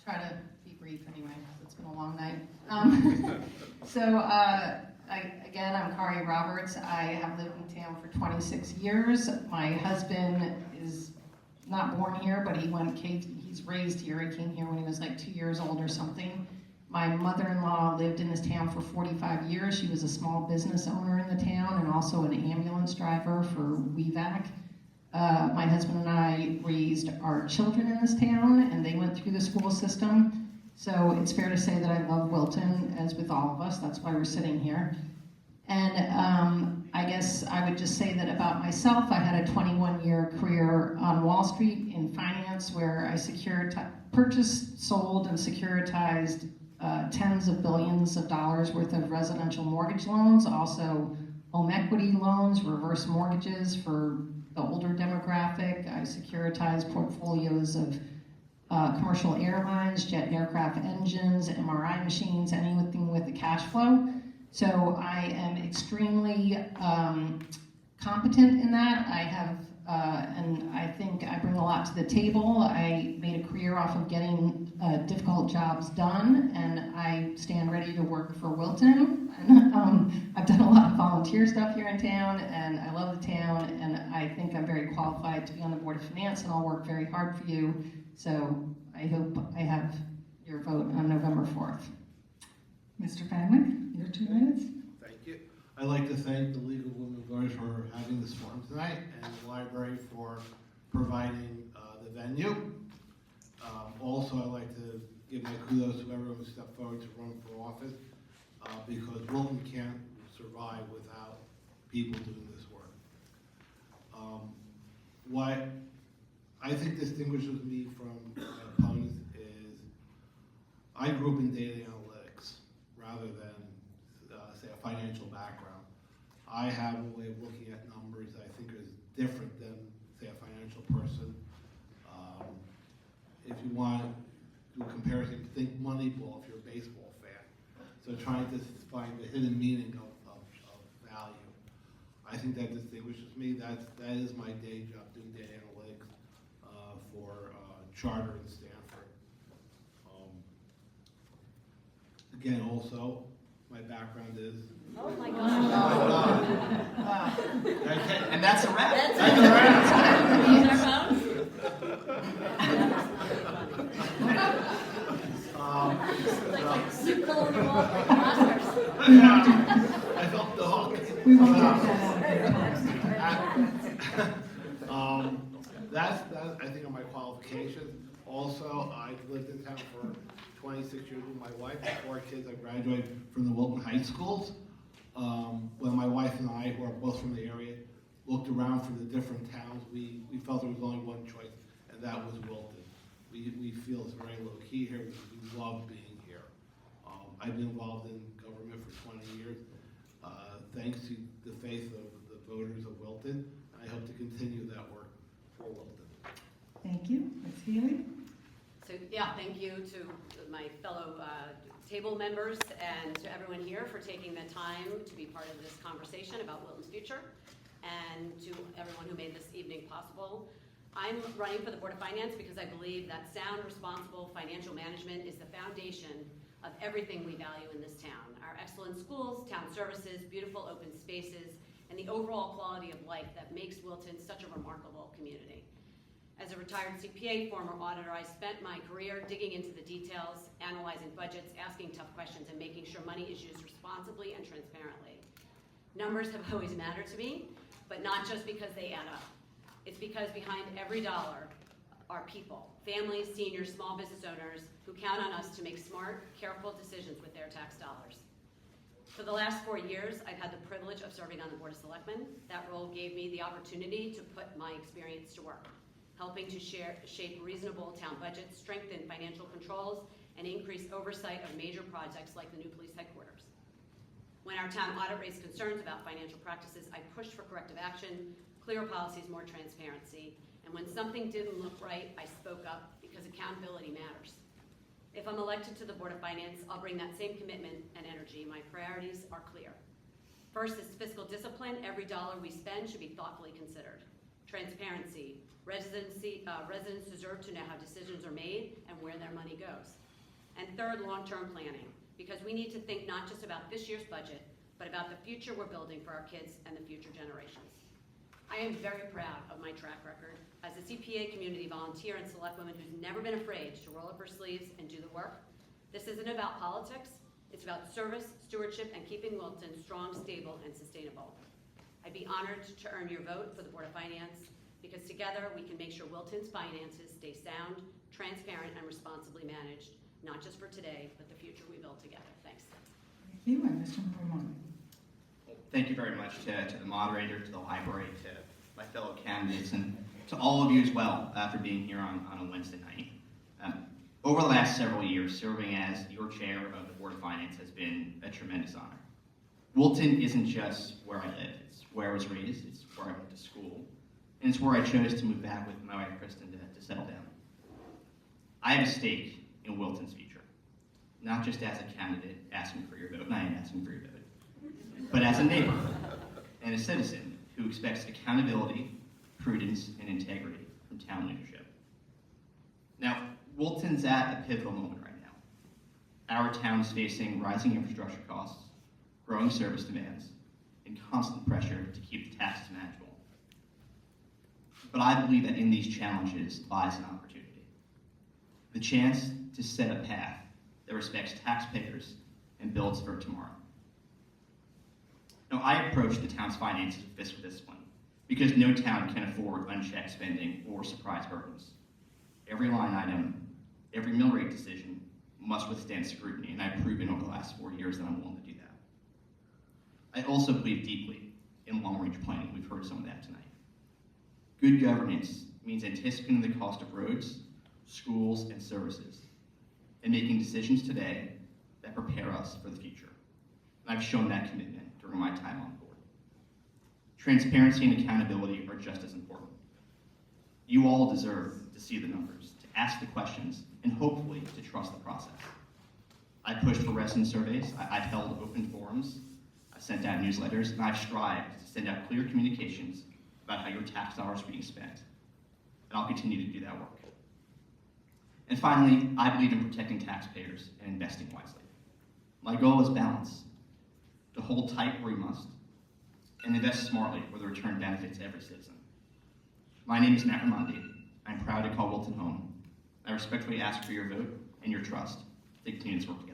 try to be brief anyway, because it's been a long night. Again, I'm Kari Roberts. I have lived in town for 26 years. My husband is not born here, but he's raised here. He came here when he was like 2 years old or something. My mother-in-law lived in this town for 45 years. She was a small business owner in the town and also an ambulance driver for WEVAC. My husband and I raised our children in this town, and they went through the school system. So it's fair to say that I love Wilton, as with all of us. That's why we're sitting here. And I guess I would just say that about myself, I had a 21-year career on Wall Street in finance, where I purchased, sold, and securitized tens of billions of dollars worth of residential mortgage loans, also home equity loans, reverse mortgages for the older demographic. I securitized portfolios of commercial airlines, jet aircraft engines, MRI machines, anything with a cash flow. So I am extremely competent in that. I have, and I think I bring a lot to the table. I made a career off of getting difficult jobs done, and I stand ready to work for Wilton. And, I've done a lot of volunteer stuff here in town, and I love the town, and I think I'm very qualified to be on the Board of Finance, and I'll work very hard for you. So I hope I have your vote on November 4th. Mr. Fenwick, your 2 minutes. Thank you. I'd like to thank the League of Women Voters for having this forum tonight, and the library for providing the venue. Also, I'd like to give my kudos to everyone who stepped forward to run for office, because Wilton can't survive without people doing this work. What I think distinguishes me from my opponents is I grew up in data analytics rather than, say, a financial background. I have a way of looking at numbers that I think is different than, say, a financial person. If you want to do a comparison, think Moneyball if you're a baseball fan. So trying to find the hidden meaning of value. I think that distinguishes me. That is my day job, doing data analytics for Charter and Stanford. Again, also, my background is... Oh my gosh. Okay. And that's a wrap. That's a wrap. Use our phones? Like soup on the wall, like Oscars. I felt the hook. We won't get that out. That's I think are my qualifications. Also, I lived in town for 26 years with my wife, 4 kids. I graduated from the Wilton High Schools. When my wife and I, who are both from the area, looked around for the different towns, we felt there was only one choice, and that was Wilton. We feel it's very low key here. We love being here. I've been involved in government for 20 years, thanks to the faith of the voters of Wilton. I hope to continue that work for Wilton. Thank you. Ms. Healy? So yeah, thank you to my fellow table members and to everyone here for taking the time to be part of this conversation about Wilton's future, and to everyone who made this evening possible. I'm running for the Board of Finance because I believe that sound, responsible financial management is the foundation of everything we value in this town. Our excellent schools, town services, beautiful open spaces, and the overall quality of life that makes Wilton such a remarkable community. As a retired CPA, former auditor, I spent my career digging into the details, analyzing budgets, asking tough questions, and making sure money is used responsibly and transparently. Numbers have always mattered to me, but not just because they add up. It's because behind every dollar are people, families, seniors, small business owners who count on us to make smart, careful decisions with their tax dollars. For the last 4 years, I've had the privilege of serving on the Board of Selectmen. That role gave me the opportunity to put my experience to work, helping to shape reasonable town budgets, strengthen financial controls, and increase oversight of major projects like the new police headquarters. When our town audit raised concerns about financial practices, I pushed for corrective action, clearer policies, more transparency, and when something didn't look right, I spoke up because accountability matters. If I'm elected to the Board of Finance, I'll bring that same commitment and energy. My priorities are clear. First is fiscal discipline. Every dollar we spend should be thoughtfully considered. transparency. Residents deserve to know how decisions are made and where their money goes. And third, long-term planning, because we need to think not just about this year's budget, but about the future we're building for our kids and the future generations. I am very proud of my track record as a CPA community volunteer and selectwoman who's never been afraid to roll up her sleeves and do the work. This isn't about politics, it's about service, stewardship, and keeping Wilton strong, stable, and sustainable. I'd be honored to earn your vote for the Board of Finance, because together we can make sure Wilton's finances stay sound, transparent, and responsibly managed, not just for today, but the future we build together. Thanks. Thank you, and Mr. Ramon. Thank you very much to the moderator, to the library, to my fellow candidates, and to all of you as well for being here on a Wednesday night. Over the last several years, serving as your chair of the Board of Finance has been a tremendous honor. Wilton isn't just where I live, it's where I was raised, it's where I went to school, and it's where I chose to move back with my wife Kristen to settle down. I have a stake in Wilton's future, not just as a candidate asking for your vote, and I am asking for your vote, but as a neighbor and a citizen who expects accountability, prudence, and integrity from town leadership. Now, Wilton's at a pivotal moment right now. Our town is facing rising infrastructure costs, growing service demands, and constant pressure to keep the taxes manageable. But I believe that in these challenges lies an opportunity. The chance to set a path that respects taxpayers and builds for tomorrow. Now, I approach the town's finances with fiscal discipline because no town can afford unchecked spending or surprise burdens. Every line item, every mill rate decision must withstand scrutiny, and I've proven over the last 4 years that I'm willing to do that. I also believe deeply in long-range planning. We've heard some of that tonight. Good governance means anticipating the cost of roads, schools, and services, and making decisions today that prepare us for the future. And I've shown that commitment during my time on board. Transparency and accountability are just as important. You all deserve to see the numbers, to ask the questions, and hopefully to trust the process. I pushed for resident surveys, I've held open forums, I've sent out newsletters, and I've strived to send out clear communications about how your tax dollars are being spent. And I'll continue to do that work. And finally, I believe in protecting taxpayers and investing wisely. My goal is balance, to hold tight where we must, and invest smartly where the return benefits every citizen. My name is Matt Raimondi. I'm proud to call Wilton home. I respectfully ask for your vote and your trust to continue this work together.